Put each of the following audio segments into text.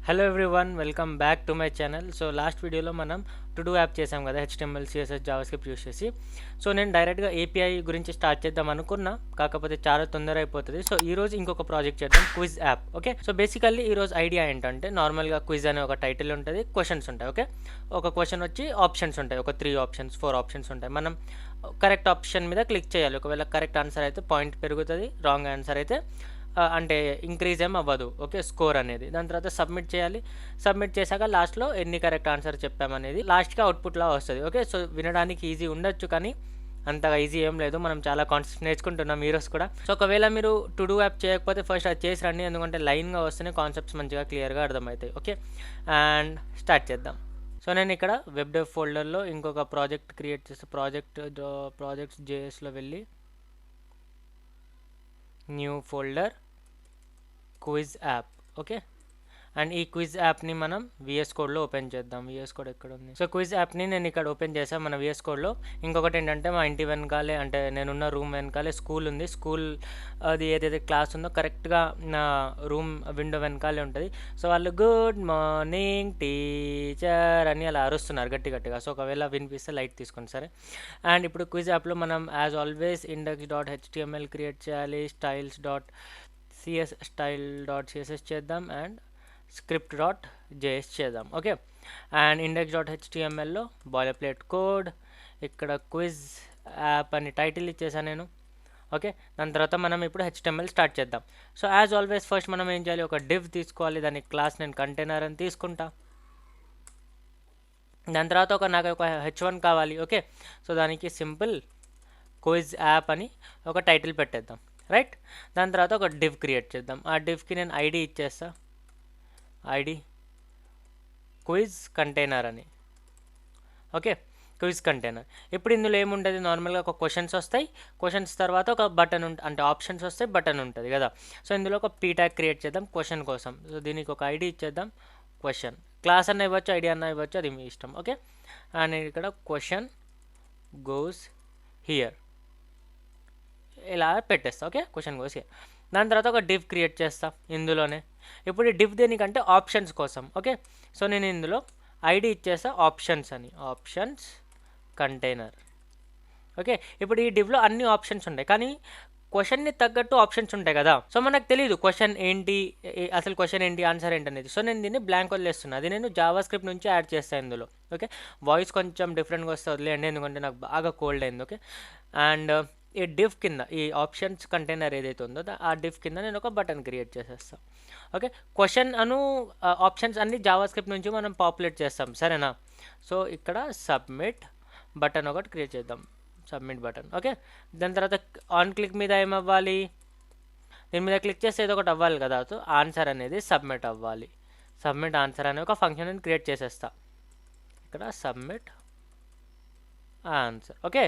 Hello everyone, welcome back to my channel. So last వీడియోలో మనం to do app చేసాం కదా, హెచ్టిఎంఎల్ సిఎస్ఎస్ జావాస్క్రిప్ట్ యూస్ చేసి. So నేను డైరెక్ట్గా ఏపీఐ గురించి స్టార్ట్ చేద్దాం అనుకున్నా, కాకపోతే చాలా తొందర అయిపోతుంది. సో ఈరోజు ఇంకొక ప్రాజెక్ట్ చేద్దాం, quiz app. Okay, so basically ఈరోజు ఐడియా ఏంటంటే, నార్మల్గా క్విజ్ అనే ఒక టైటిల్ ఉంటుంది, క్వశ్చన్స్ ఉంటాయి. ఓకే, ఒక క్వశ్చన్ వచ్చి ఆప్షన్స్ ఉంటాయి, ఒక 3 ఆప్షన్స్ 4 ఆప్షన్స్ ఉంటాయి. మనం కరెక్ట్ ఆప్షన్ మీద క్లిక్ చేయాలి. ఒకవేళ కరెక్ట్ ఆన్సర్ అయితే పాయింట్ పెరుగుతుంది, రాంగ్ ఆన్సర్ అయితే అంటే ఇంక్రీజ్ ఏం అవ్వదు. ఓకే, స్కోర్ అనేది. దాని తర్వాత సబ్మిట్ చేయాలి. సబ్మిట్ చేశాక లాస్ట్లో ఎన్ని కరెక్ట్ ఆన్సర్ చెప్పామనేది లాస్ట్కి అవుట్పుట్లా వస్తుంది. ఓకే, సో వినడానికి ఈజీ ఉండొచ్చు, కానీ అంతగా ఈజీ ఏం లేదు. మనం చాలా కాన్సెప్ట్స్ నేర్చుకుంటున్నాం ఈరోజు కూడా. సో ఒకవేళ మీరు టు డూ యాప్ చేయకపోతే ఫస్ట్ అది చేసి రండి, ఎందుకంటే లైన్గా వస్తేనే కాన్సెప్ట్స్ మంచిగా క్లియర్గా అర్థమవుతాయి. ఓకే, అండ్ స్టార్ట్ చేద్దాం. సో నేను ఇక్కడ వెబ్ డెవ్ ఫోల్డర్లో ఇంకొక ప్రాజెక్ట్ క్రియేట్ చేస్తే ప్రాజెక్ట్స్ జేఎస్లో వెళ్ళి new folder quiz app. Okay, and ఈ క్విజ్ యాప్ని మనం విఎస్ కోడ్లో ఓపెన్ చేద్దాం. విఎస్ కోడ్ ఎక్కడ ఉంది? సో క్విజ్ యాప్ని నేను ఇక్కడ ఓపెన్ చేశాను మన విఎస్ కోడ్లో. ఇంకొకటి ఏంటంటే, మా ఇంటి వెనకాలే, అంటే నేనున్న రూమ్ వెనకాలే స్కూల్ ఉంది. స్కూల్ అది ఏదైతే క్లాస్ ఉందో కరెక్ట్గా నా రూమ్ విండో వెనకాలే ఉంటుంది. సో వాళ్ళు గుడ్ మార్నింగ్ టీచర్ అని అలా అరుస్తున్నారు గట్టి గట్టిగా. సో ఒకవేళ వినిపిస్తే లైట్ తీసుకోండి, సరే. అండ్ ఇప్పుడు క్విజ్ యాప్లో మనం యాజ్ ఆల్వేస్ index.html క్రియేట్ చేయాలి, style.css చేద్దాం, అండ్ script.js చేద్దాం. ఓకే, అండ్ index.htmlలో బాయిలర్ప్లేట్ కోడ్, ఇక్కడ క్విజ్ యాప్ అని టైటిల్ ఇచ్చేసాను నేను. ఓకే, దాని తర్వాత మనం ఇప్పుడు HTML స్టార్ట్ చేద్దాం. సో యాజ్ ఆల్వేస్ ఫస్ట్ మనం ఏం చేయాలి, ఒక డివ్ తీసుకోవాలి. దాని క్లాస్ నేను కంటైనర్ అని తీసుకుంటా. దాని తర్వాత నాకు ఒక h1 కావాలి. ఓకే, సో దానికి సింపుల్ క్విజ్ యాప్ అని ఒక టైటిల్ పెట్టేద్దాం, రైట్. దాని తర్వాత ఒక డివ్ క్రియేట్ చేద్దాం. ఆ డివ్కి నేను ఐడి ఇచ్చేస్తా, ఐడి క్విజ్ కంటైనర్ అని. Okay, quiz container. ఇప్పుడు ఇందులో ఏముంటుంది, నార్మల్గా ఒక క్వశ్చన్స్ వస్తాయి, క్వశ్చన్స్ తర్వాత ఒక బటన్ అంటే ఆప్షన్స్ వస్తాయి, బటన్ ఉంటుంది కదా. సో ఇందులో ఒక పీ ట్యాగ్ క్రియేట్ చేద్దాం క్వశ్చన్ కోసం. సో దీనికి ఒక ఐడి ఇచ్చేద్దాం, క్వశ్చన్. క్లాస్ అన్న ఇవ్వచ్చు, ఐడి అన్న ఇవ్వచ్చు, అది మీ ఇష్టం. ఓకే, అండ్ ఇక్కడ క్వశ్చన్ గోస్ హియర్ ఇలా పెట్టేస్తా. Okay, question goes here. దాని తర్వాత ఒక డివ్ క్రియేట్ చేస్తా ఇందులోనే. ఇప్పుడు ఈ డివ్ దేనికంటే ఆప్షన్స్ కోసం. ఓకే, సో నేను ఇందులో ఐడి ఇచ్చేస్తా ఆప్షన్స్ అని, ఆప్షన్స్ కంటైనర్. ఓకే, ఇప్పుడు ఈ డివ్లో అన్ని ఆప్షన్స్ ఉంటాయి, కానీ క్వశ్చన్ని తగ్గట్టు ఆప్షన్స్ ఉంటాయి కదా. సో మనకు తెలియదు క్వశ్చన్ ఏంటి, అసలు క్వశ్చన్ ఏంటి, ఆన్సర్ ఏంటి అనేది. సో నేను దీన్ని బ్లాంక్ వదిలేస్తున్నా. అది నేను జావా స్క్రిప్ట్ నుంచి యాడ్ చేస్తాను ఇందులో. ఓకే, వాయిస్ కొంచెం డిఫరెంట్గా వస్తే వదిలేయండి, ఎందుకంటే నాకు బాగా కోల్డ్ అయింది. ఓకే, అండ్ ఈ డివ్ కింద ఈ ఆప్షన్స్ కంటైనర్ ఏదైతే ఉందో ఆ డివ్ కింద నేను ఒక బటన్ క్రియేట్ చేసేస్తాను. ఓకే, క్వశ్చన్ ఆప్షన్స్ అన్ని జావా స్క్రిప్ట్ నుంచి మనం పాపులేట్ చేస్తాం, సరేనా. సో ఇక్కడ సబ్మిట్ బటన్ ఒకటి క్రియేట్ చేద్దాం, సబ్మిట్ బటన్. ఓకే, దాని తర్వాత ఆన్ క్లిక్ మీద ఏమవ్వాలి, దీని మీద క్లిక్ చేస్తే ఏదో ఒకటి అవ్వాలి కదా. సో ఆన్సర్ అనేది సబ్మిట్ అవ్వాలి. సబ్మిట్ ఆన్సర్ అనే ఒక ఫంక్షన్ నేను క్రియేట్ చేసేస్తా ఇక్కడ, సబ్మిట్ ఆన్సర్. ఓకే,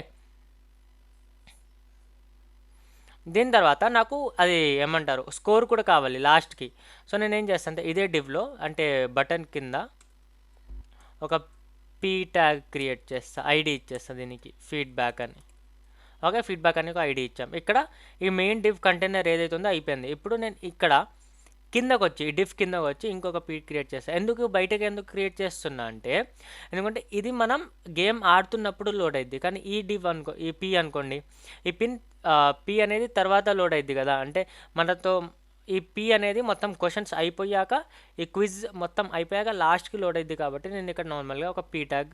దీని తర్వాత నాకు అది ఏమంటారు, స్కోర్ కూడా కావాలి లాస్ట్కి. సో నేను ఏం చేస్తాను అంటే, ఇదే డివ్లో అంటే బటన్ కింద ఒక పీ ట్యాగ్ క్రియేట్ చేస్తా, ఐడి ఇచ్చేస్తా దీనికి, ఫీడ్బ్యాక్ అని. ఓకే, ఫీడ్బ్యాక్ అని ఒక ఐడి ఇచ్చాం. ఇక్కడ ఈ మెయిన్ డివ్ కంటైనర్ ఏదైతే ఉందో అయిపోయింది. ఇప్పుడు నేను ఇక్కడ కిందకు వచ్చి, ఈ డివ్ కిందకు వచ్చి ఇంకొక పీ క్రియేట్ చేస్తాను. ఎందుకు క్రియేట్ చేస్తున్నా అంటే, ఎందుకంటే ఇది మనం గేమ్ ఆడుతున్నప్పుడు లోడ్ అయింది, కానీ ఈ డివ్ ఈ పీ అనుకోండి, ఈ పీ అనేది తర్వాత లోడ్ అయింది కదా. అంటే మనతో ఈ పీ అనేది మొత్తం క్వశ్చన్స్ అయిపోయాక, ఈ క్విజ్ మొత్తం అయిపోయాక లాస్ట్కి లోడ్ అయింది. కాబట్టి నేను ఇక్కడ నార్మల్గా ఒక పీ ట్యాగ్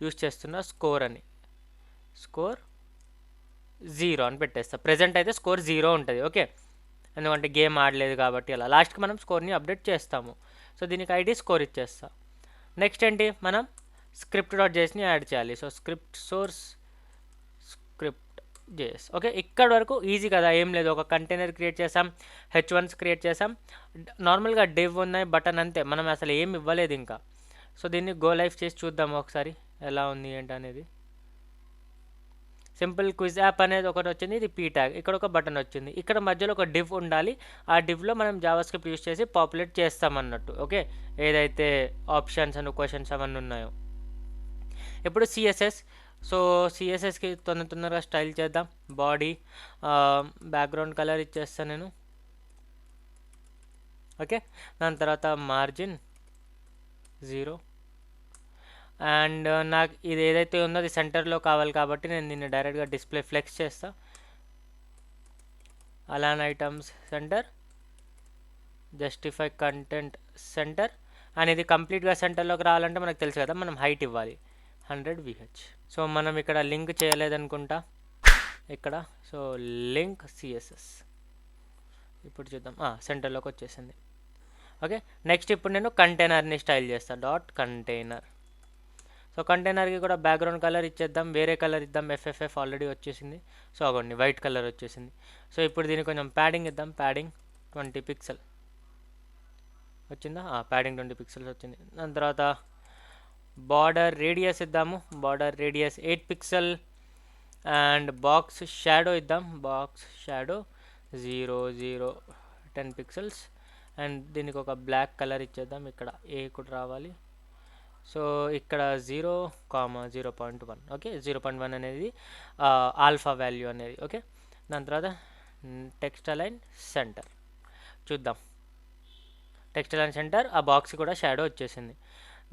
యూస్ చేస్తున్నా, స్కోర్ అని. స్కోర్ 0 అని పెట్టేస్తా. ప్రెజెంట్ అయితే స్కోర్ 0 ఉంటుంది. ఓకే, ఎందుకంటే గేమ్ ఆడలేదు కాబట్టి. అలా లాస్ట్కి మనం స్కోర్ని అప్డేట్ చేస్తాము. సో దీనికి ఐడి స్కోర్ ఇచ్చేస్తా. నెక్స్ట్ ఏంటి, మనం script.jsని యాడ్ చేయాలి. So script source script.js. Okay, ఇక్కడ వరకు ఈజీ కదా, ఏం లేదు. ఒక కంటైనర్ క్రియేట్ చేసాం, h1s క్రియేట్ చేసాం, నార్మల్గా డివ్ ఉన్నాయి, బటన్, అంతే. మనం అసలు ఏం ఇవ్వలేదు ఇంకా. సో దీన్ని గో లైవ్ చేసి చూద్దాం ఒకసారి ఎలా ఉంది ఏంటి అనేది. సింపుల్ క్విజ్ యాప్ అనేది ఒకటి వచ్చింది, ఇది పీ ట్యాగ్, ఇక్కడ ఒక బటన్ వచ్చింది, ఇక్కడ మధ్యలో ఒక డివ్ ఉండాలి. ఆ డివ్లో మనం జావా స్క్రిప్ట్ యూస్ చేసి పాపులేట్ చేస్తామన్నట్టు. ఓకే, ఏదైతే ఆప్షన్స్ అండ్ క్వశ్చన్స్ అవన్నీ ఉన్నాయో. ఇప్పుడు సిఎస్ఎస్. సో సిఎస్ఎస్కి తొందరగా స్టైల్ చేద్దాం. బాడీ బ్యాక్గ్రౌండ్ కలర్ ఇచ్చేస్తాను నేను, ఓకే. దాని తర్వాత మార్జిన్ 0 అండ్ నాకు ఇది ఏదైతే ఉందో అది సెంటర్లో కావాలి కాబట్టి నేను దీన్ని డైరెక్ట్గా డిస్ప్లే ఫ్లెక్స్ చేస్తా. Align items center, justify content center అనేది కంప్లీట్గా సెంటర్లోకి రావాలంటే మనకు తెలుసు కదా, మనం హైట్ ఇవ్వాలి 100 VH. సో మనం ఇక్కడ లింక్ చేయలేదనుకుంటా ఇక్కడ. సో లింక్ CSS ఇప్పుడు చూద్దాం, సెంటర్లోకి వచ్చేసింది. ఓకే. నెక్స్ట్ ఇప్పుడు నేను కంటైనర్ని స్టైల్ చేస్తాను, డాట్ కంటైనర్. సో కంటైనర్కి కూడా బ్యాక్గ్రౌండ్ కలర్ ఇచ్చేద్దాం, వేరే కలర్ ఇద్దాం. FFF ఆల్రెడీ వచ్చేసింది. సో అగోండి వైట్ కలర్ వచ్చేసింది. సో ఇప్పుడు దీనికి కొంచెం ప్యాడింగ్ ఇద్దాం, ప్యాడింగ్ 20 పిక్సెల్ వచ్చిందా? ప్యాడింగ్ 20 పిక్సెల్స్ వచ్చింది. దాని తర్వాత బార్డర్ రేడియస్ ఇద్దాము, border radius 8 pixel and box shadow ఇద్దాం, బాక్స్ షాడో 0 0 10 పిక్సెల్స్ అండ్ దీనికి ఒక బ్లాక్ కలర్ ఇచ్చేద్దాం. ఇక్కడ ఏ కూడా రావాలి. సో ఇక్కడ 0,0.1. ఓకే, 0.1 అనేది ఆల్ఫా వాల్యూ అనేది. ఓకే. దాని తర్వాత టెక్స్ట్ అలైన్ సెంటర్ చూద్దాం. టెక్స్ట్ అలైన్ సెంటర్, ఆ బాక్స్ కూడా షాడో వచ్చేసింది.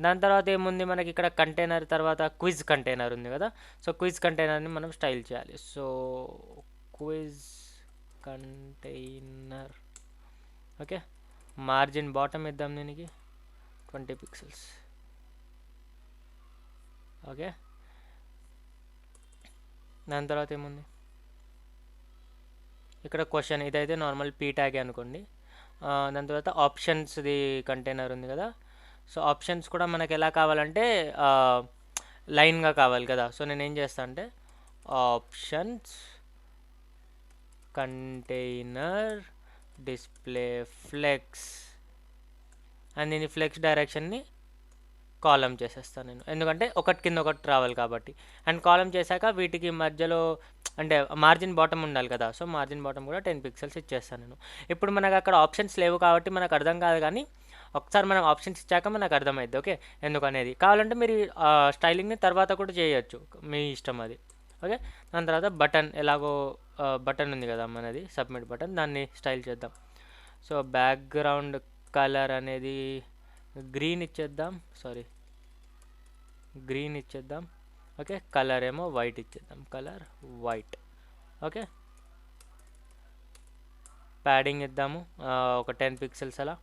దాని తర్వాత ఏముంది మనకి ఇక్కడ కంటైనర్ తర్వాత క్విజ్ కంటైనర్ ఉంది కదా. సో క్విజ్ కంటైనర్ని మనం స్టైల్ చేయాలి. So quiz container. Okay. Margin bottom ఇద్దాం దీనికి 20 పిక్సెల్స్. ఓకే. దాని తర్వాత ఏముంది ఇక్కడ క్వశ్చన్, ఇదైతే నార్మల్ పీ ట్యాగ్ అనుకోండి. దాని తర్వాత ఆప్షన్స్ది కంటైనర్ ఉంది కదా. సో ఆప్షన్స్ కూడా మనకు ఎలా కావాలంటే లైన్గా కావాలి కదా. సో నేను ఏం చేస్తాను అంటే options container display flex and దీని ఫ్లెక్స్ డైరెక్షన్ని కాలం చేసేస్తాను నేను, ఎందుకంటే ఒకటి కింద ఒకటి రావాలి కాబట్టి. అండ్ కాలం చేశాక వీటికి మధ్యలో అంటే మార్జిన్ బాటమ్ ఉండాలి కదా. సో మార్జిన్ బాటమ్ కూడా 10 పిక్సెల్స్ ఇచ్చేస్తాను నేను. ఇప్పుడు మనకు అక్కడ ఆప్షన్స్ లేవు కాబట్టి మనకు అర్థం కాదు, కానీ ఒకసారి మనం ఆప్షన్స్ ఇచ్చాక మనకు అర్థమైద్ది. ఓకే, ఎందుకనేది కావాలంటే మీరు స్టైలింగ్ని తర్వాత కూడా చేయొచ్చు, మీ ఇష్టం అది. ఓకే. దాని తర్వాత బటన్, ఎలాగో బటన్ ఉంది కదా మనది సబ్మిట్ బటన్, దాన్ని స్టైల్ చేద్దాం. సో బ్యాక్గ్రౌండ్ కలర్ అనేది గ్రీన్ ఇచ్చేద్దాం, గ్రీన్ ఇచ్చేద్దాం. ఓకే. కలర్ ఏమో వైట్ ఇచ్చేద్దాం, కలర్ వైట్. ఓకే. ప్యాడింగ్ ఇద్దాము ఒక 10 పిక్సెల్స్ అలా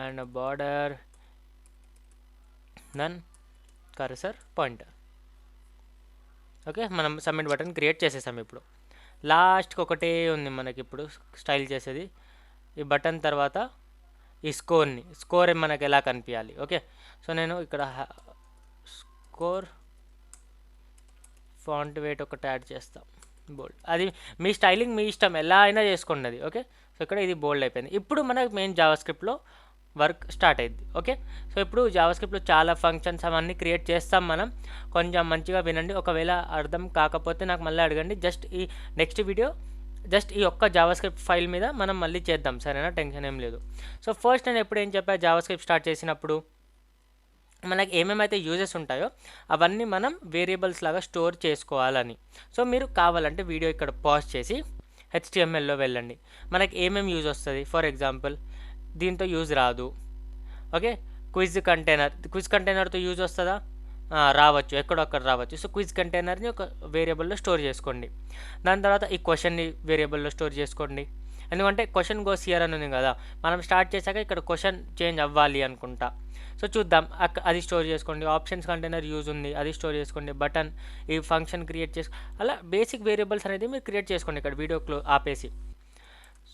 and border then cursor pointer. Okay, మనం సబ్మిట్ బటన్ క్రియేట్ చేసేసాం. ఇప్పుడు లాస్ట్కి ఒకటే ఉంది మనకి ఇప్పుడు స్టైల్ చేసేది, ఈ బటన్ తర్వాత ఈ స్కోర్ మనకి ఎలా కనిపించాలి. ఓకే. సో నేను ఇక్కడ స్కోర్ ఫాంట్ వెయిట్ ఒకటి యాడ్ చేస్తాం, బోల్డ్. అది మీ స్టైలింగ్ మీ ఇష్టం, ఎలా అయినా చేసుకోండి అది. ఓకే. సో ఇక్కడ ఇది బోల్డ్ అయిపోయింది. ఇప్పుడు మనకు మెయిన్ జావాస్క్రిప్ట్లో వర్క్ స్టార్ట్ అయింది. ఓకే. సో ఇప్పుడు జావాస్క్రిప్ట్లో చాలా ఫంక్షన్స్ అవన్నీ క్రియేట్ చేస్తాం మనం. కొంచెం మంచిగా వినండి, ఒకవేళ అర్థం కాకపోతే నాకు మళ్ళీ అడగండి. జస్ట్ ఈ నెక్స్ట్ వీడియో జస్ట్ ఈ ఒక్క జావాస్క్రిప్ట్ ఫైల్ మీద మనం మళ్ళీ చేద్దాం, సరేనా? టెన్షన్ ఏం లేదు. సో ఫస్ట్ నేను ఎప్పుడు ఏం చెప్పా, జావాస్క్రిప్ట్ స్టార్ట్ చేసినప్పుడు మనకి ఏమేమైతే యూజెస్ ఉంటాయో అవన్నీ మనం వేరియబుల్స్ లాగా స్టోర్ చేసుకోవాలని. సో మీరు కావాలంటే వీడియో ఇక్కడ పాజ్ చేసి HTMLలో వెళ్ళండి, మనకి ఏమేమి యూజ్ వస్తుంది. ఫర్ ఎగ్జాంపుల్ దీంతో యూజ్ రాదు. ఓకే. క్విజ్ కంటైనర్తో యూజ్ వస్తుందా? రావచ్చు, ఎక్కడొక్కడ రావచ్చు. సో క్విజ్ కంటైనర్ని ఒక వేరియబుల్లో స్టోర్ చేసుకోండి. దాని తర్వాత ఈ క్వశ్చన్ని వేరియబుల్లో స్టోర్ చేసుకోండి, ఎందుకంటే క్వశ్చన్ గోస్ హియర్ అని ఉంది కదా. మనం స్టార్ట్ చేశాక ఇక్కడ క్వశ్చన్ చేంజ్ అవ్వాలి అనుకుంటా. సో చూద్దాం, అది స్టోర్ చేసుకోండి. ఆప్షన్స్ కంటైనర్ యూజ్ ఉంది, అది స్టోర్ చేసుకోండి. బటన్, ఈ ఫంక్షన్ క్రియేట్ అలా బేసిక్ వేరియబుల్స్ అనేది మీరు క్రియేట్ చేసుకోండి. ఇక్కడ వీడియో ఆపేసి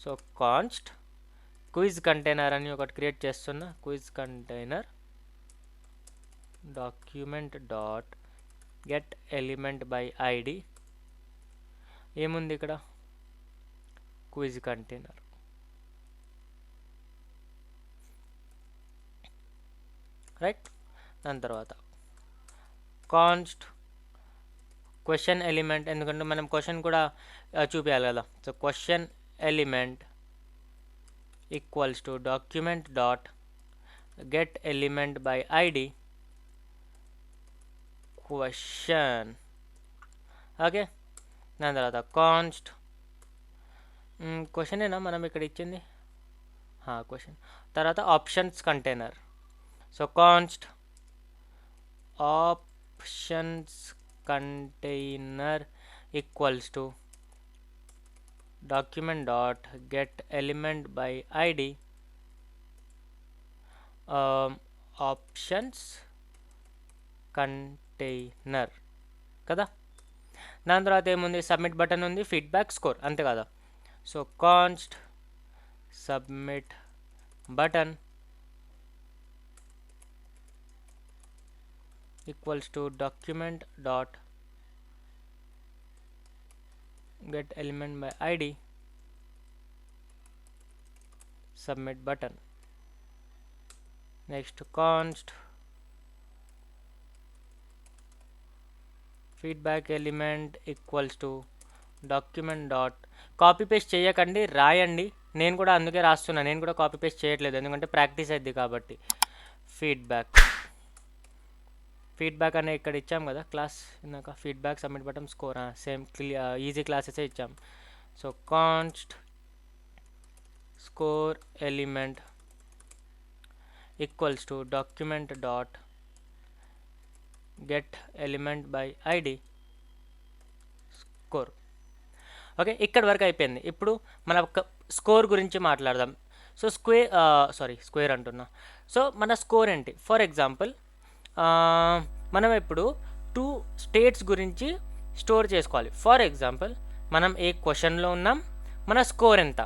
సో కాన్స్ట్ క్విజ్ కంటైనర్ అని ఒకటి క్రియేట్ చేస్తున్నా. Quiz container document dot get element by ID. ఏముంది ఇక్కడ? Quiz container. రైట్. దాని తర్వాత కాన్స్ట్ క్వశ్చన్ ఎలిమెంట్, ఎందుకంటే మనం క్వశ్చన్ కూడా చూపించాలి కదా. So question element equals to document dot get element by ID question. Okay. దాని తర్వాత కాన్స్ట్ క్వశ్చనేనా మనం ఇక్కడ ఇచ్చింది? క్వశ్చన్ తర్వాత options container. So const options container equals to document dot get element by id options container కదా. దాని తర్వాత ఏముంది, సబ్మిట్ బటన్ ఉంది, ఫీడ్బ్యాక్ స్కోర్, అంతే కదా. So const submit button equals to document dot get element by id submit button. Next const feedback element equals to document dot copy paste చేయకండి, రాయండి. నేను కూడా అందుకే రాస్తున్నా, నేను కూడా కాపీ పేస్ట్ చేయట్లేదు ఎందుకంటే ప్రాక్టీస్ అయింది కాబట్టి. ఫీడ్బ్యాక్ అనే ఇక్కడ ఇచ్చాం కదా క్లాస్ ఇందాక, feedback submit button score same easy క్లాసెసే ఇచ్చాం. So const score element equals to document dot get element by ID score. Okay, ఇక్కడ వరకు అయిపోయింది. ఇప్పుడు మన స్కోర్ గురించి మాట్లాడదాం. సో స్క్వేర్ అంటున్నా. సో మన స్కోర్ ఏంటి, ఫర్ ఎగ్జాంపుల్ మనం ఇప్పుడు 2 స్టేట్స్ గురించి స్టోర్ చేసుకోవాలి. ఫర్ ఎగ్జాంపుల్ మనం ఏ క్వశ్చన్లో ఉన్నాం, మన స్కోర్ ఎంత.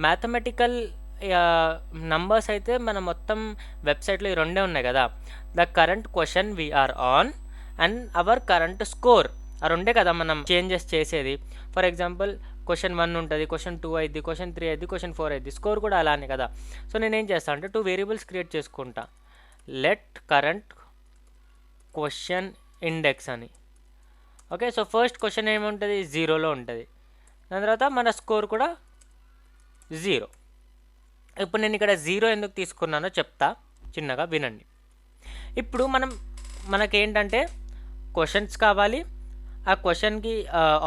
మ్యాథమెటికల్ నంబర్స్ అయితే మన మొత్తం వెబ్సైట్లో ఈ రెండే ఉన్నాయి కదా, the current question we're on and our current score, ఆ రెండే కదా మనం చేంజెస్ చేసేది. ఫర్ ఎగ్జాంపుల్ క్వశ్చన్ 1 ఉంటుంది, క్వశ్చన్ 2 అయింది, క్వశ్చన్ 3 అయింది, క్వశ్చన్ 4 అయింది, స్కోర్ కూడా అలానే కదా. సో నేనేం చేస్తాను అంటే 2 వేరియబుల్స్ క్రియేట్ చేసుకుంటా, లెట్ కరెంట్ క్వశ్చన్ ఇండెక్స్ అని. ఓకే, సో ఫస్ట్ క్వశ్చన్ ఏముంటుంది, 0లో ఉంటుంది. దాని తర్వాత మన స్కోర్ కూడా 0. ఇప్పుడు నేను ఇక్కడ 0 ఎందుకు తీసుకున్నానో చెప్తా, చిన్నగా వినండి. ఇప్పుడు మనకేంటంటే క్వశ్చన్స్ కావాలి, ఆ క్వశ్చన్కి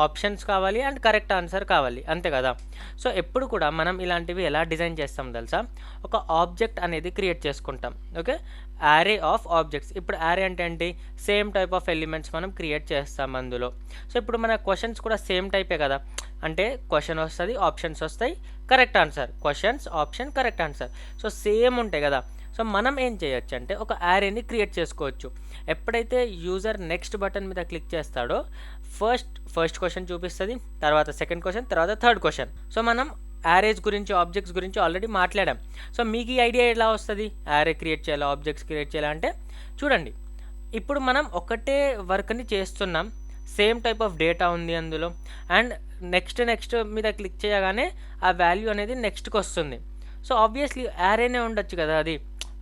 ఆప్షన్స్ కావాలి అండ్ కరెక్ట్ ఆన్సర్ కావాలి, అంతే కదా. సో ఎప్పుడు కూడా మనం ఇలాంటివి ఎలా డిజైన్ చేస్తాం తెలుసా, ఒక ఆబ్జెక్ట్ అనేది క్రియేట్ చేసుకుంటాం. Okay, array of objects. ఇప్పుడు యారే అంటే ఏంటి, సేమ్ టైప్ ఆఫ్ ఎలిమెంట్స్ మనం క్రియేట్ చేస్తాం అందులో. సో ఇప్పుడు మన క్వశ్చన్స్ కూడా సేమ్ టైపే కదా, అంటే క్వశ్చన్ వస్తుంది, ఆప్షన్స్ వస్తాయి, correct answer, questions option correct answer, so same ఉంటాయి కదా. సో మనం ఏం చేయొచ్చు అంటే ఒక యారేని క్రియేట్ చేసుకోవచ్చు. ఎప్పుడైతే యూజర్ నెక్స్ట్ బటన్ మీద క్లిక్ చేస్తాడో ఫస్ట్ క్వశ్చన్ చూపిస్తుంది, తర్వాత సెకండ్ క్వశ్చన్, తర్వాత థర్డ్ క్వశ్చన్. సో మనం యారేస్ గురించి ఆబ్జెక్ట్స్ గురించి ఆల్రెడీ మాట్లాడాం. సో మీకు ఈ ఐడియా ఎలా వస్తుంది, యారే క్రియేట్ చేయాలి, ఆబ్జెక్ట్స్ క్రియేట్ చేయాలంటే చూడండి, ఇప్పుడు మనం ఒకటే వర్క్ని చేస్తున్నాం, సేమ్ టైప్ ఆఫ్ డేటా ఉంది అందులో, అండ్ నెక్స్ట్ మీద క్లిక్ చేయగానే ఆ వాల్యూ అనేది నెక్స్ట్కి వస్తుంది. సో ఆబ్వియస్లీ యారేనే ఉండొచ్చు కదా, అది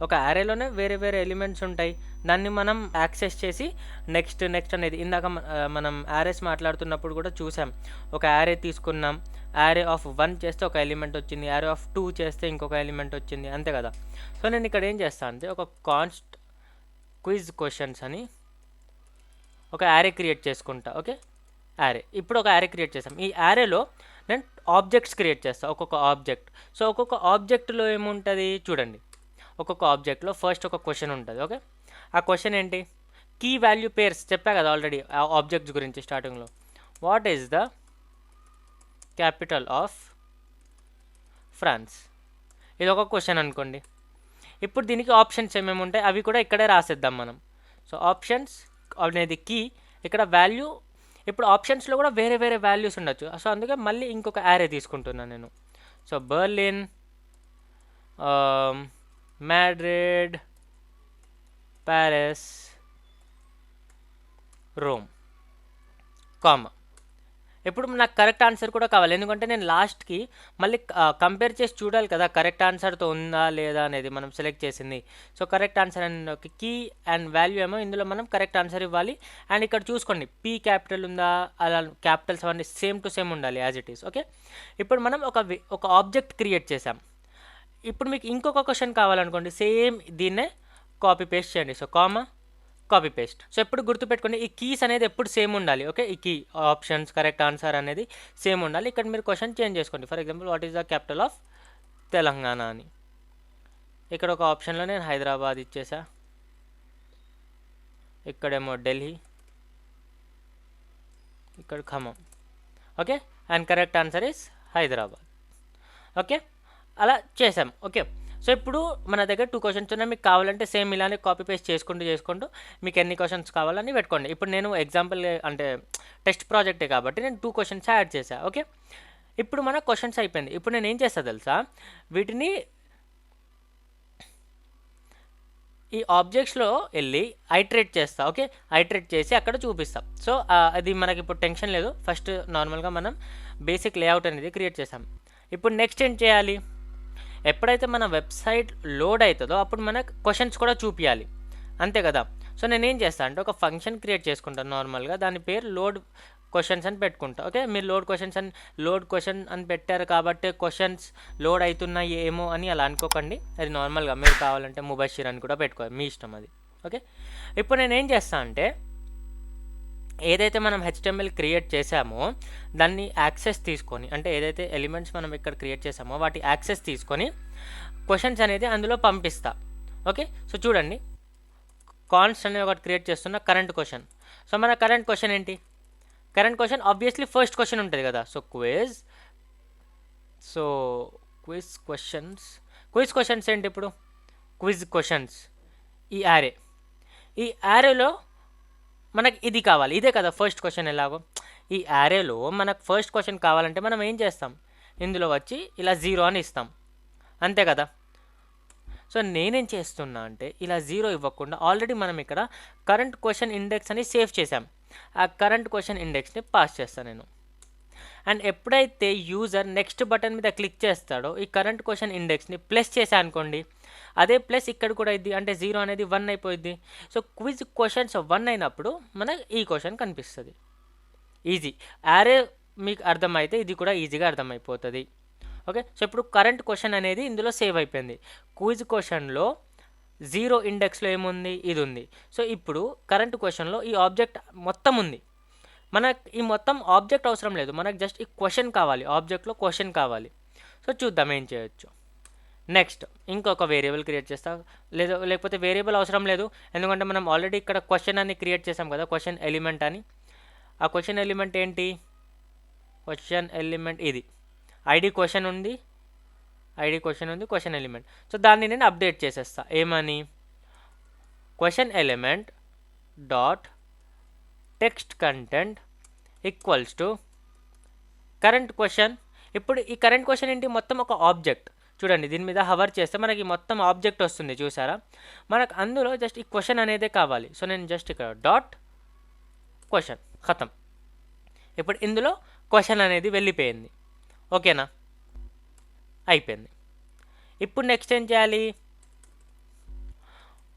ఒక యారేలోనే వేరే వేరే ఎలిమెంట్స్ ఉంటాయి, దాన్ని మనం యాక్సెస్ చేసి నెక్స్ట్ అనేది ఇందాక మనం యారేస్ మాట్లాడుతున్నప్పుడు కూడా చూసాం. ఒక యారే తీసుకున్నాం, యారే ఆఫ్ 1 చేస్తే ఒక ఎలిమెంట్ వచ్చింది, యారే ఆఫ్ 2 చేస్తే ఇంకొక ఎలిమెంట్ వచ్చింది, అంతే కదా. సో నేను ఇక్కడ ఏం చేస్తాను అంటే ఒక కాన్స్ట్ క్విజ్ క్వశ్చన్స్ అని ఒక యారే క్రియేట్ చేసుకుంటా. ఓకే, యారే, ఇప్పుడు ఒక యారే క్రియేట్ చేస్తాం. ఈ యారేలో నేను ఆబ్జెక్ట్స్ క్రియేట్ చేస్తాను, ఒక్కొక్క ఆబ్జెక్ట్. సో ఒక్కొక్క ఆబ్జెక్ట్లో ఏముంటుంది చూడండి, ఒక్కొక్క ఆబ్జెక్ట్లో ఫస్ట్ ఒక క్వశ్చన్ ఉంటుంది. ఓకే, ఆ క్వశ్చన్ ఏంటి, కీ వాల్యూ పేర్స్ చెప్పా కదా ఆల్రెడీ ఆ ఆబ్జెక్ట్స్ గురించి స్టార్టింగ్లో. What is the capital of France, ఇది ఒక క్వశ్చన్ అనుకోండి. ఇప్పుడు దీనికి ఆప్షన్స్ ఏమేమి ఉంటాయి అవి కూడా ఇక్కడే రాసేద్దాం మనం. సో ఆప్షన్స్ అనేది కీ, ఇక్కడ వాల్యూ. ఇప్పుడు ఆప్షన్స్లో కూడా వేరే వేరే వాల్యూస్ ఉండొచ్చు, సో అందుకే మళ్ళీ ఇంకొక యారే తీసుకుంటున్నాను నేను. So Berlin, Madrid, Paris, Rome, comma. ఇప్పుడు నాకు కరెక్ట్ ఆన్సర్ కూడా కావాలి, ఎందుకంటే నేను లాస్ట్కి మళ్ళీ కంపేర్ చేసి చూడాలి కదా కరెక్ట్ ఆన్సర్తో ఉందా లేదా అనేది మనం సెలెక్ట్ చేసింది. So correct answer and key and value ఏమో ఇందులో మనం కరెక్ట్ ఆన్సర్ ఇవ్వాలి. అండ్ ఇక్కడ చూసుకోండి, పీ క్యాపిటల్ ఉందా, అలా క్యాపిటల్స్ అవన్నీ సేమ్ టు సేమ్ ఉండాలి యాజ్ ఇట్ ఈస్. ఓకే, ఇప్పుడు మనం ఒక ఆబ్జెక్ట్ క్రియేట్ చేసాం. ఇప్పుడు మీకు ఇంకొక క్వశ్చన్ కావాలనుకోండి, సేమ్ దీన్నే కాపీ పేస్ట్ చేయండి. So comma, copy paste. So ఎప్పుడు గుర్తుపెట్టుకోండి, ఈ కీస్ అనేది ఎప్పుడు సేమ్ ఉండాలి. ఓకే, ఈ కీ ఆప్షన్స్ కరెక్ట్ ఆన్సర్ అనేది సేమ్ ఉండాలి. ఇక్కడ మీరు క్వశ్చన్ చేంజ్ చేసుకోండి. For example what is the capital of Telangana అని. ఇక్కడ ఒక ఆప్షన్లో నేను హైదరాబాద్ ఇచ్చేసా, ఇక్కడేమో ఢిల్లీ, ఇక్కడ Khammam. Okay, and correct answer is Hyderabad. Okay, అలా చేసాం. ఓకే, సో ఇప్పుడు మన దగ్గర 2 క్వశ్చన్స్ ఉన్నాయి. మీకు కావాలంటే సేమ్ ఇలానే కాపీ పేస్ట్ చేసుకుంటూ మీకు ఎన్ని క్వశ్చన్స్ కావాలని పెట్టుకోండి. ఇప్పుడు నేను ఎగ్జాంపుల్ అంటే టెస్ట్ ప్రాజెక్టే కాబట్టి నేను 2 క్వశ్చన్స్ యాడ్ చేశా. ఓకే, ఇప్పుడు మన క్వశ్చన్స్ అయిపోయింది. ఇప్పుడు నేను ఏం చేస్తా తెలుసా, వీటిని ఈ ఆబ్జెక్ట్స్లో వెళ్ళి ఐటరేట్ చేస్తా. ఓకే, ఐటరేట్ చేసి అక్కడ చూపిస్తా. సో అది మనకి ఇప్పుడు టెన్షన్ లేదు. ఫస్ట్ నార్మల్గా మనం బేసిక్ లేఅవుట్ అనేది క్రియేట్ చేసాం. ఇప్పుడు నెక్స్ట్ ఏం చేయాలి, ఎప్పుడైతే మన వెబ్సైట్ లోడ్ అవుతుందో అప్పుడు మనకు క్వశ్చన్స్ కూడా చూపించాలి, అంతే కదా. సో నేనేం చేస్తాను అంటే ఒక ఫంక్షన్ క్రియేట్ చేసుకుంటాను నార్మల్గా, దాని పేరు లోడ్ క్వశ్చన్స్ అని పెట్టుకుంటా. ఓకే, మీరు లోడ్ క్వశ్చన్ అని పెట్టారు కాబట్టి క్వశ్చన్స్ లోడ్ అవుతున్నాయి ఏమో అని అలా అనుకోకండి. అది నార్మల్గా మీరు కావాలంటే ముబషిర్ అని కూడా పెట్టుకోవాలి, మీ ఇష్టం అది. ఓకే, ఇప్పుడు నేను ఏం చేస్తాను అంటే ఏదైతే మనం HTML క్రియేట్ చేసామో దాన్ని యాక్సెస్ తీసుకొని, అంటే ఏదైతే ఎలిమెంట్స్ మనం ఇక్కడ క్రియేట్ చేసామో వాటి యాక్సెస్ తీసుకొని క్వశ్చన్స్ అనేది అందులో పంపిస్తా. ఓకే, సో చూడండి, కాన్స్ట్ అనేది ఒకటి క్రియేట్ చేస్తున్న కరెంట్ క్వశ్చన్. సో మన కరెంట్ క్వశ్చన్ ఏంటి, current question obviously first question ఉంటుంది కదా. సో క్విజ్ క్వశ్చన్స్ ఏంటి, ఇప్పుడు క్విజ్ క్వశ్చన్స్ ఈ యారేలో మనకి ఇది కావాలి, ఇదే కదా ఫస్ట్ క్వశ్చన్. ఎలాగో ఈ యారేలో మనకు ఫస్ట్ క్వశ్చన్ కావాలంటే మనం ఏం చేస్తాం, ఇందులో వచ్చి ఇలా 0 అని ఇస్తాం, అంతే కదా. సో నేనేం చేస్తున్నా అంటే ఇలా 0 ఇవ్వకుండా ఆల్రెడీ మనం ఇక్కడ కరెంట్ క్వశ్చన్ ఇండెక్స్ అని సేవ్ చేసాం. ఆ కరెంట్ క్వశ్చన్ ఇండెక్స్ని పాస్ చేస్తాను నేను. అండ్ ఎప్పుడైతే యూజర్ నెక్స్ట్ బటన్ మీద క్లిక్ చేస్తాడో ఈ కరెంట్ క్వశ్చన్ ఇండెక్స్ని ప్లస్ చేసా అనుకోండి, అదే ప్లస్ ఇక్కడ కూడా ఇది, అంటే 0 అనేది 1 అయిపోయింది. సో క్విజ్ క్వశ్చన్స్ 1 అయినప్పుడు మనకు ఈ క్వశ్చన్ కనిపిస్తుంది. ఈజీ, యారే మీకు అర్థమైతే ఇది కూడా ఈజీగా అర్థమైపోతుంది. ఓకే, సో ఇప్పుడు కరెంట్ క్వశ్చన్ అనేది ఇందులో సేవ్ అయిపోయింది. క్విజ్ క్వశ్చన్లో 0 ఇండెక్స్లో ఏముంది, ఇది ఉంది. సో ఇప్పుడు కరెంట్ క్వశ్చన్లో ఈ ఆబ్జెక్ట్ మొత్తం ఉంది. మనకు ఈ మొత్తం ఆబ్జెక్ట్ అవసరం లేదు, మనకు జస్ట్ ఈ క్వశ్చన్ కావాలి, ఆబ్జెక్ట్లో క్వశ్చన్ కావాలి. సో చూద్దాం ఏం చేయొచ్చు. నెక్స్ట్ ఇంకొక వేరియబుల్ క్రియేట్ చేస్తా, లేకపోతే వేరియబుల్ అవసరం లేదు, ఎందుకంటే మనం ఆల్రెడీ ఇక్కడ క్వశ్చన్ అని క్రియేట్ చేసాం కదా, క్వశ్చన్ ఎలిమెంట్ అని. ఆ క్వశ్చన్ ఎలిమెంట్ ఏంటి, క్వశ్చన్ ఎలిమెంట్ ఇది ఐడి క్వశ్చన్ ఉంది, క్వశ్చన్ ఎలిమెంట్. సో దాన్ని నేను అప్డేట్ చేసేస్తా, ఏమని, question element dot text content equals to current question. ఇప్పుడు ఈ కరెంట్ క్వశ్చన్ ఏంటి, మొత్తం ఒక ఆబ్జెక్ట్. చూడండి, దీని మీద హవర్ చేస్తే మనకి మొత్తం ఆబ్జెక్ట్ వస్తుంది, చూసారా. మనకు అందులో జస్ట్ ఈ క్వశ్చన్ అనేదే కావాలి. సో నేను జస్ట్ ఇక్కడ డాట్ క్వశ్చన్, ఖతం. ఇప్పుడు ఇందులో క్వశ్చన్ అనేది వెళ్ళిపోయింది. ఓకేనా, అయిపోయింది. ఇప్పుడు నెక్స్ట్ ఏం చేయాలి,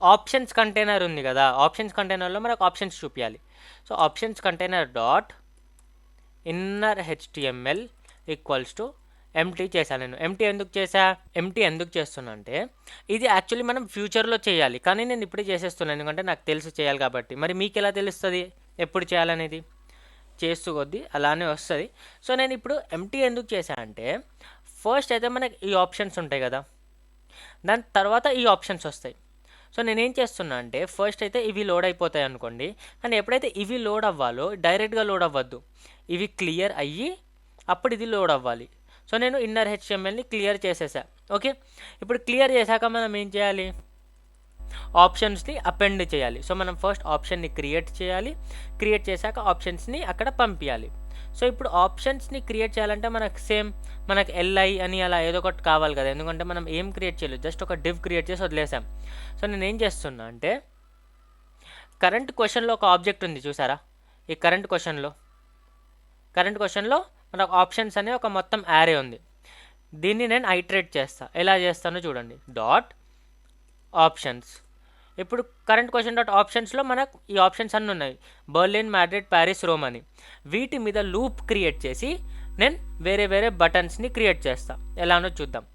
ఆప్షన్స్ కంటైనర్ ఉంది కదా, ఆప్షన్స్ కంటైనర్లో మనకు ఆప్షన్స్ చూపించాలి. So options container dot inner HTML equals to empty చేశాను నేను. ఎంటీ ఎందుకు చేస్తున్నా అంటే ఇది యాక్చువల్లీ మనం ఫ్యూచర్లో చేయాలి, కానీ నేను ఇప్పుడే చేసేస్తున్నాను ఎందుకంటే నాకు తెలుసు చేయాలి కాబట్టి. మరి మీకు ఎలా తెలుస్తుంది ఎప్పుడు చేయాలనేది, చేస్తూ కొద్దీ అలానే వస్తుంది. సో నేను ఇప్పుడు ఎంటీ ఎందుకు చేశా అంటే ఫస్ట్ అయితే మనకి ఈ ఆప్షన్స్ ఉంటాయి కదా, దాని తర్వాత ఈ ఆప్షన్స్ వస్తాయి. సో నేనేం చేస్తున్నా అంటే ఫస్ట్ అయితే ఇవి లోడ్ అయిపోతాయి అనుకోండి, కానీ ఎప్పుడైతే ఇవి లోడ్ అవ్వాలో డైరెక్ట్గా లోడ్ అవ్వద్దు, ఇవి క్లియర్ అయ్యి అప్పుడు ఇది లోడ్ అవ్వాలి. సో నేను ఇన్నర్ HTMLని క్లియర్ చేసేసా. ఓకే, ఇప్పుడు క్లియర్ చేశాక మనం ఏం చేయాలి, ఆప్షన్స్ని అపెండ్ చేయాలి. సో మనం ఫస్ట్ ఆప్షన్ని క్రియేట్ చేయాలి, క్రియేట్ చేశాక ఆప్షన్స్ని అక్కడ పంపించాలి. సో ఇప్పుడు ఆప్షన్స్ని క్రియేట్ చేయాలంటే మనకు LI అని అలా ఏదో ఒకటి కావాలి కదా, ఎందుకంటే మనం ఏం క్రియేట్ చేయలేదు, జస్ట్ ఒక డివ్ క్రియేట్ చేసి వదిలేసాం. సో నేను ఏం చేస్తున్నా అంటే కరెంట్ క్వశ్చన్లో ఒక ఆబ్జెక్ట్ ఉంది చూసారా, ఈ కరెంట్ క్వశ్చన్లో మనకు ఆప్షన్స్ అనే ఒక మొత్తం యారే ఉంది. దీన్ని నేను ఐటరేట్ చేస్తా, ఎలా చేస్తానో చూడండి, డాట్ ఆప్షన్స్. ఇప్పుడు కరెంట్ క్వశ్చన్ డాట్ ఆప్షన్స్లో మనకు ఈ ఆప్షన్స్ అన్నీ ఉన్నాయి, బర్లిన్, మాడ్రిడ్, ప్యారిస్, రోమ్ అని. వీటి మీద లూప్ క్రియేట్ చేసి నేను వేరే బటన్స్ని క్రియేట్ చేస్తా, ఎలానో చూద్దాం.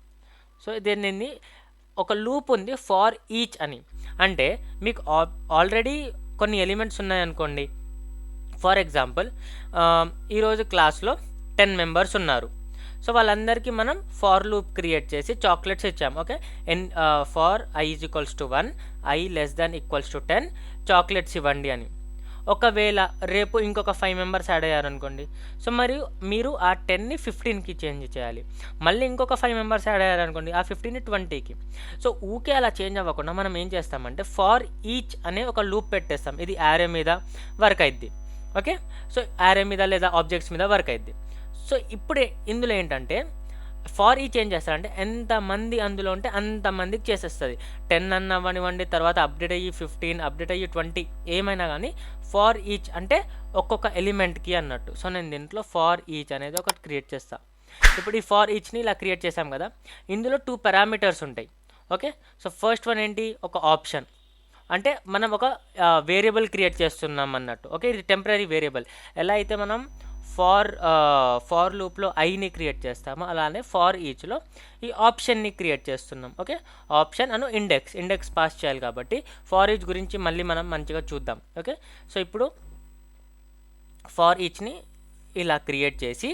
సో దీన్ని ఒక లూప్ ఉంది ఫార్ ఈచ్ అని, అంటే మీకు ఆల్రెడీ కొన్ని ఎలిమెంట్స్ ఉన్నాయనుకోండి. ఫర్ ఎగ్జాంపుల్ ఈరోజు క్లాస్లో 10 మెంబర్స్ ఉన్నారు. సో వాళ్ళందరికీ మనం ఫార్ లూప్ క్రియేట్ చేసి చాక్లెట్స్ ఇచ్చాం. Okay, for i is equals to 1, i less than equals to 10 chocolates ఇవ్వండి అని. ఒకవేళ రేపు ఇంకొక 5 మెంబర్స్ యాడ్ అయ్యారనుకోండి, సో మరియు మీరు ఆ 10ని 15కి చేంజ్ చేయాలి. మళ్ళీ ఇంకొక 5 మెంబర్స్ యాడ్ అయ్యారనుకోండి, ఆ 15ని 20కి. సో ఊకే అలా చేంజ్ అవ్వకుండా మనం ఏం చేస్తామంటే ఫార్ ఈచ్ అనే ఒక లూప్ పెట్టేస్తాం. ఇది యారే మీద వర్క్ అయిద్ది. ఓకే, సో యారే మీద లేదా ఆబ్జెక్ట్స్ మీద వర్క్ అయిద్ది. సో ఇప్పుడే ఇందులో ఏంటంటే ఫార్ ఈచ్ ఏం చేస్తారంటే ఎంతమంది అందులో ఉంటే అంతమందికి చేసేస్తుంది. 10 అన్న అవ్వనివ్వండి, తర్వాత అప్డేట్ అయ్యి 15, అప్డేట్ అయ్యి 20, ఏమైనా కానీ ఫార్ ఈచ్ అంటే ఒక్కొక్క ఎలిమెంట్కి అన్నట్టు. సో నేను దీంట్లో ఫార్ ఈచ్ అనేది ఒకటి క్రియేట్ చేస్తాను. ఇప్పుడు ఈ ఫార్ ఈచ్ని ఇలా క్రియేట్ చేసాం కదా, ఇందులో 2 పారామీటర్స్ ఉంటాయి. ఓకే, సో ఫస్ట్ వన్ ఏంటి, ఒక ఆప్షన్, అంటే మనం ఒక వేరియబుల్ క్రియేట్ చేస్తున్నాం అన్నట్టు. ఓకే, ఇది టెంపరీ వేరియబుల్. ఎలా అయితే మనం ఫార్ లూప్లో ఐని క్రియేట్ చేస్తాము, అలానే ఫార్ ఈచ్లో ఈ ఆప్షన్ని క్రియేట్ చేస్తున్నాం. ఓకే, ఆప్షన్ అను ఇండెక్స్ పాస్ చేయాలి కాబట్టి ఫార్ ఈచ్ గురించి మళ్ళీ మనం మంచిగా చూద్దాం. ఓకే, సో ఇప్పుడు ఫార్ ఈచ్ని ఇలా క్రియేట్ చేసి,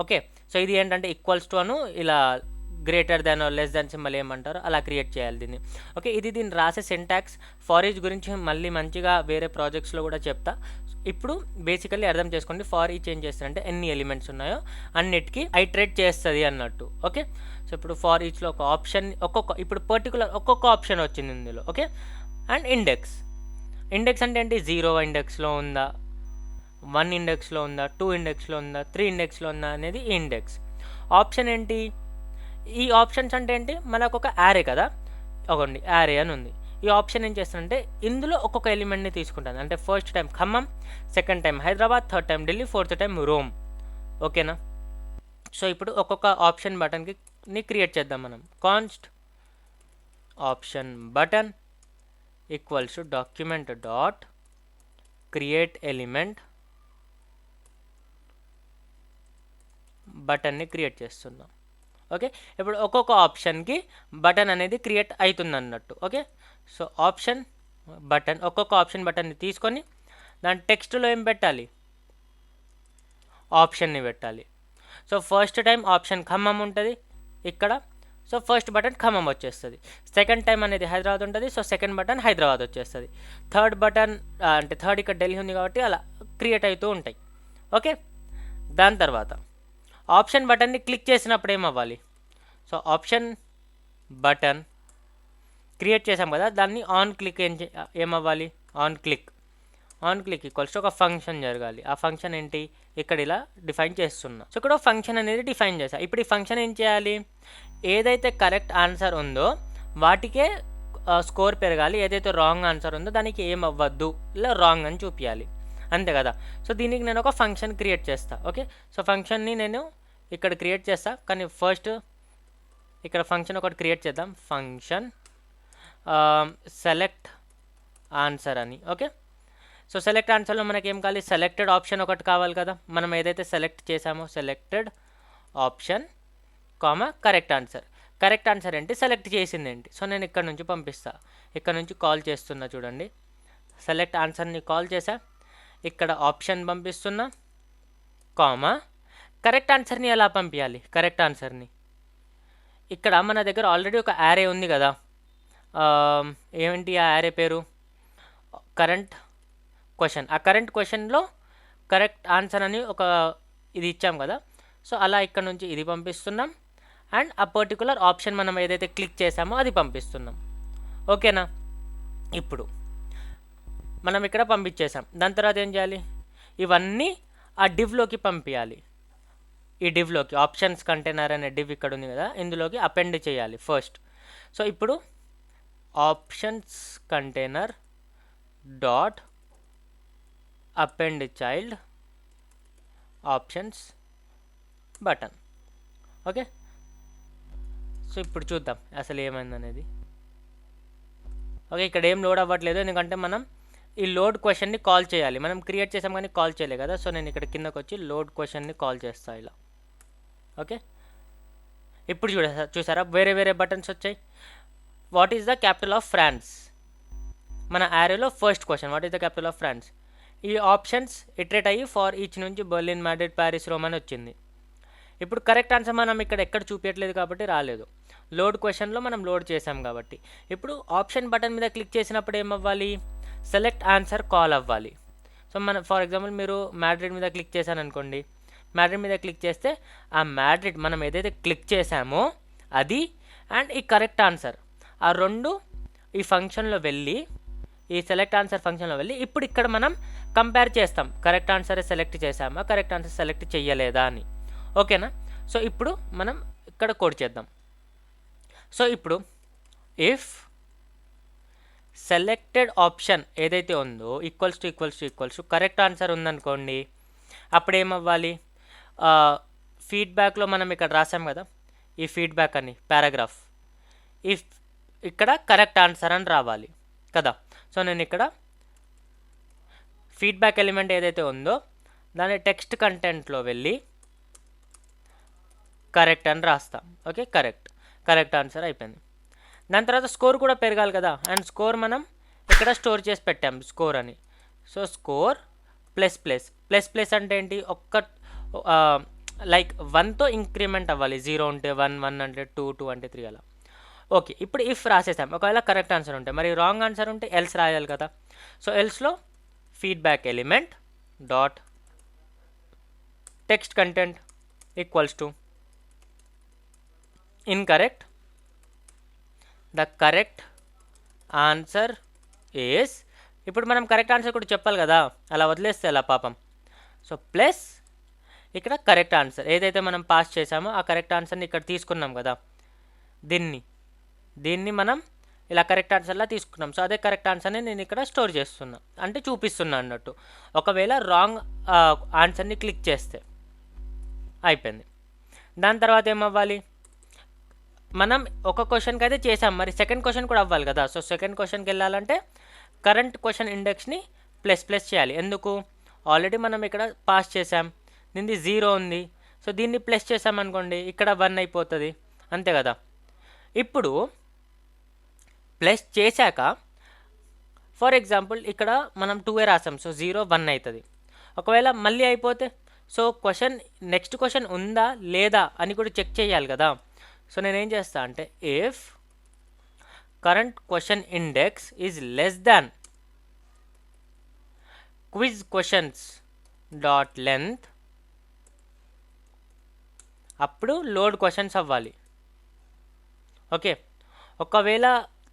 ఓకే, సో ఇది ఏంటంటే ఈక్వల్స్ టు అను ఇలా greater than less than symbol ఏమంటారో అలా క్రియేట్ చేయాలి దీన్ని. ఓకే, ఇది దీన్ని రాసే సింటాక్స్. ఫార్ ఈచ్ గురించి మళ్ళీ మంచిగా వేరే ప్రాజెక్ట్స్లో కూడా చెప్తా. ఇప్పుడు బేసికల్లీ అర్థం చేసుకోండి, ఫార్ ఈచ్ ఏం చేస్తారంటే ఎన్ని ఎలిమెంట్స్ ఉన్నాయో అన్నిటికీ ఐట్రేట్ చేస్తుంది అన్నట్టు. ఓకే, సో ఇప్పుడు ఫార్ ఈచ్లో ఒక ఆప్షన్ ఇప్పుడు పర్టికులర్ ఒక్కొక్క ఆప్షన్ వచ్చింది ఇందులో. ఓకే, అండ్ ఇండెక్స్ అంటే ఏంటి, 0 ఇండెక్స్లో ఉందా, 1 ఇండెక్స్లో ఉందా, 2 ఇండెక్స్లో ఉందా, 3 ఇండెక్స్లో ఉందా అనేది ఈ ఇండెక్స్. ఆప్షన్ ఏంటి, ఈ ఆప్షన్స్ అంటే ఏంటి, మనకు ఒక యారే కదా, ఒకండి యారే అని ఉంది. ఈ ఆప్షన్ ఏం చేస్తానంటే ఇందులో ఒక్కొక్క ఎలిమెంట్ని తీసుకుంటాను. అంటే first time Khammam, second time Hyderabad, third time Delhi, fourth time Rome. ఓకేనా, సో ఇప్పుడు ఒక్కొక్క ఆప్షన్ బటన్కి క్రియేట్ చేద్దాం మనం. Const option button equals to document dot create element బటన్ని క్రియేట్ చేస్తున్నాం. ఓకే, ఇప్పుడు ఒక్కొక్క ఆప్షన్కి బటన్ అనేది క్రియేట్ అవుతుంది అన్నట్టు. ఓకే, సో ఆప్షన్ బటన్, ఒక్కొక్క ఆప్షన్ బటన్ని తీసుకొని దాని టెక్స్ట్లో ఏం పెట్టాలి, ఆప్షన్ని పెట్టాలి. So first time option Khammam ఉంటుంది ఇక్కడ, సో ఫస్ట్ బటన్ ఖమ్మం వచ్చేస్తుంది. సెకండ్ టైం అనేది హైదరాబాద్ ఉంటుంది, సో సెకండ్ బటన్ హైదరాబాద్ వచ్చేస్తుంది. థర్డ్ బటన్ అంటే థర్డ్ ఇక్కడ ఢిల్లీ ఉంది కాబట్టి అలా క్రియేట్ అవుతూ ఉంటాయి. ఓకే, దాని తర్వాత ఆప్షన్ బటన్ని క్లిక్ చేసినప్పుడు ఏమవ్వాలి, సో ఆప్షన్ బటన్ క్రియేట్ చేసాం కదా, దాన్ని ఆన్ క్లిక్ ఏమవ్వాలి, ఆన్ క్లిక్ ఈక్వల్స్ ఒక ఫంక్షన్ జరగాలి. ఆ ఫంక్షన్ ఏంటి, ఇక్కడ ఇలా డిఫైన్ చేస్తున్నా. సో ఇక్కడ ఫంక్షన్ అనేది డిఫైన్ చేసా. ఇప్పుడు ఈ ఫంక్షన్ ఏం చేయాలి, ఏదైతే కరెక్ట్ ఆన్సర్ ఉందో వాటికే స్కోర్ పెరగాలి, ఏదైతే రాంగ్ ఆన్సర్ ఉందో దానికి ఏం అవ్వద్దు, ఇలా రాంగ్ అని చూపించాలి, అంతే కదా. సో దీనికి నేను ఒక ఫంక్షన్ క్రియేట్ చేస్తా. ఓకే, సో ఫంక్షన్ని నేను ఇక్కడ క్రియేట్ చేస్తా, కానీ ఫస్ట్ ఇక్కడ ఫంక్షన్ ఒకటి క్రియేట్ చేద్దాం, ఫంక్షన్ సెలెక్ట్ ఆన్సర్ అని. ఓకే, సో సెలెక్ట్ ఆన్సర్లో మనకి ఏం కావాలి, సెలెక్టెడ్ ఆప్షన్ ఒకటి కావాలి కదా, మనం ఏదైతే సెలెక్ట్ చేసామో selected option comma correct answer ఏంటి, సెలెక్ట్ చేసింది ఏంటి. సో నేను ఇక్కడ నుంచి పంపిస్తా, ఇక్కడ నుంచి కాల్ చేస్తున్నా, చూడండి సెలెక్ట్ ఆన్సర్ని కాల్ చేసా, ఇక్కడ ఆప్షన్ పంపిస్తున్నా కామా కరెక్ట్ ఆన్సర్ని ఎలా పంపించాలి, కరెక్ట్ ఆన్సర్ని ఇక్కడ మన దగ్గర ఆల్రెడీ ఒక యారే ఉంది కదా, ఏమిటి ఆ యారే పేరు, కరెంట్ క్వశ్చన్. ఆ కరెంట్ క్వశ్చన్లో కరెక్ట్ ఆన్సర్ అని ఒక ఇది ఇచ్చాం కదా, సో అలా ఇక్కడ నుంచి ఇది పంపిస్తున్నాం, అండ్ ఆ పర్టికులర్ ఆప్షన్ మనం ఏదైతే క్లిక్ చేసామో అది పంపిస్తున్నాం. ఓకేనా, ఇప్పుడు మనం ఇక్కడ పంపించేసాం. దాని తర్వాత ఏం చేయాలి, ఇవన్నీ ఆ డివ్లోకి పంపించాలి. ఈ డివ్లోకి ఆప్షన్స్ కంటైనర్ అనే డివ్ ఇక్కడ ఉంది కదా, ఇందులోకి అపెండ్ చేయాలి ఫస్ట్. సో ఇప్పుడు options container dot append child options button. Okay, so ఇప్పుడు చూద్దాం అసలు ఏమైందనేది. ఓకే, ఇక్కడ ఏం లోడ్ అవ్వట్లేదు, ఎందుకంటే మనం ఈ లోడ్ క్వశ్చన్ని కాల్ చేయాలి. మనం క్రియేట్ చేసాం కానీ కాల్ చేయలేదు కదా, సో నేను ఇక్కడ కిందకు వచ్చి లోడ్ క్వశ్చన్ని కాల్ చేస్తాను ఇలా. ఓకే, ఇప్పుడు చూసారా వేరే వేరే బటన్స్ వచ్చాయి. What is the capital of France, మన యారేలో first question what is the capital of France. ఈ ఆప్షన్స్ ఇటరేట్ అయ్యి ఫార్ ఈచ్ నుంచి బెర్లిన్, మాడ్రిడ్, ప్యారిస్, రోమ్ అని వచ్చింది. ఇప్పుడు కరెక్ట్ ఆన్సర్ మనం ఇక్కడ ఎక్కడ చూపించట్లేదు కాబట్టి రాలేదు. లోడ్ క్వశ్చన్లో మనం లోడ్ చేసాం కాబట్టి. ఇప్పుడు ఆప్షన్ బటన్ మీద క్లిక్ చేసినప్పుడు ఏమవ్వాలి, సెలెక్ట్ ఆన్సర్ కాల్ అవ్వాలి. సో మనం ఫర్ ఎగ్జాంపుల్ మీరు మ్యాడ్రిడ్ మీద క్లిక్ చేశాను అనుకోండి, మ్యాడ్రిడ్ మీద క్లిక్ చేస్తే ఆ మ్యాడ్రిడ్ మనం ఏదైతే క్లిక్ చేసామో అది అండ్ ఈ కరెక్ట్ ఆన్సర్ ఆ రెండు ఈ ఫంక్షన్లో వెళ్ళి, ఈ సెలెక్ట్ ఆన్సర్ ఫంక్షన్లో వెళ్ళి ఇప్పుడు ఇక్కడ మనం కంపేర్ చేస్తాం, కరెక్ట్ ఆన్సర్ సెలెక్ట్ చేసామా, కరెక్ట్ ఆన్సర్ సెలెక్ట్ చేయలేదా అని. ఓకేనా. సో ఇప్పుడు మనం ఇక్కడ కోడ్ చేద్దాం. సో ఇప్పుడు ఇఫ్ సెలెక్టెడ్ ఆప్షన్ ఏదైతే ఉందో ఈక్వల్స్ టు కరెక్ట్ ఆన్సర్ ఉందనుకోండి, అప్పుడు ఏమవ్వాలి, ఫీడ్బ్యాక్లో మనం ఇక్కడ రాసాం కదా ఈ ఫీడ్బ్యాక్ అని పారాగ్రాఫ్, ఇఫ్ ఇక్కడ కరెక్ట్ ఆన్సర్ అని రావాలి కదా. సో నేను ఇక్కడ ఫీడ్బ్యాక్ ఎలిమెంట్ ఏదైతే ఉందో దాని టెక్స్ట్ కంటెంట్లో వెళ్ళి కరెక్ట్ అని రాస్తాం. ఓకే, కరెక్ట్ ఆన్సర్ అయిపోయింది. దాని తర్వాత స్కోర్ కూడా పెరగాలి కదా, అండ్ స్కోర్ మనం ఇక్కడ స్టోర్ చేసి పెట్టాం స్కోర్ అని. సో స్కోర్ ప్లస్ అంటే ఏంటి, లైక్ 1తో ఇంక్రిమెంట్ అవ్వాలి, 0 ఉంటే 1, 1 అంటే 2, 2 అంటే 3 అలా. ఓకే, ఇప్పుడు ఇఫ్ రాసేసాం, ఒకవేళ కరెక్ట్ ఆన్సర్ ఉంటే, మరి రాంగ్ ఆన్సర్ ఉంటే ఎల్స్ రాయాలి కదా. సో ఎల్స్లో feedback element dot text content equals to incorrect, the correct answer is, ఇప్పుడు మనం కరెక్ట్ ఆన్సర్ కూడా చెప్పాలి కదా, అలా వదిలేస్తే అలా పాపం. సో ప్లస్ ఇక్కడ కరెక్ట్ ఆన్సర్ ఏదైతే మనం పాస్ చేసామో ఆ కరెక్ట్ ఆన్సర్ని ఇక్కడ తీసుకున్నాం కదా, దీన్ని మనం ఇలా కరెక్ట్ ఆన్సర్లా తీసుకున్నాం. సో అదే కరెక్ట్ ఆన్సర్ని నేను ఇక్కడ స్టోర్ చేస్తున్నా, అంటే చూపిస్తున్నా అన్నట్టు. ఒకవేళ రాంగ్ ఆన్సర్ని క్లిక్ చేస్తే అయిపోయింది. దాని తర్వాత ఏమవ్వాలి, మనం ఒక క్వశ్చన్కి అయితే చేసాం, మరి సెకండ్ క్వశ్చన్ కూడా అవ్వాలి కదా. సో సెకండ్ క్వశ్చన్కి వెళ్ళాలంటే కరెంట్ క్వశ్చన్ ఇండెక్స్ని ప్లస్ చేయాలి. ఎందుకు, ఆల్రెడీ మనం ఇక్కడ పాస్ చేసాం, దీన్ని 0 ఉంది. సో దీన్ని ప్లస్ చేసామనుకోండి ఇక్కడ 1 అయిపోతుంది, అంతే కదా. ఇప్పుడు ప్లస్ చేశాక ఫర్ ఎగ్జాంపుల్ ఇక్కడ మనం 2 రాసాం, సో 0, 1 అవుతుంది. ఒకవేళ మళ్ళీ అయిపోతే సో నెక్స్ట్ క్వశ్చన్ ఉందా లేదా అని కూడా చెక్ చేయాలి కదా. సో నేనేం చేస్తా అంటే if current question index is less than quiz questions dot length, అప్పుడు లోడ్ క్వశ్చన్స్ అవ్వాలి. ఓకే, ఒకవేళ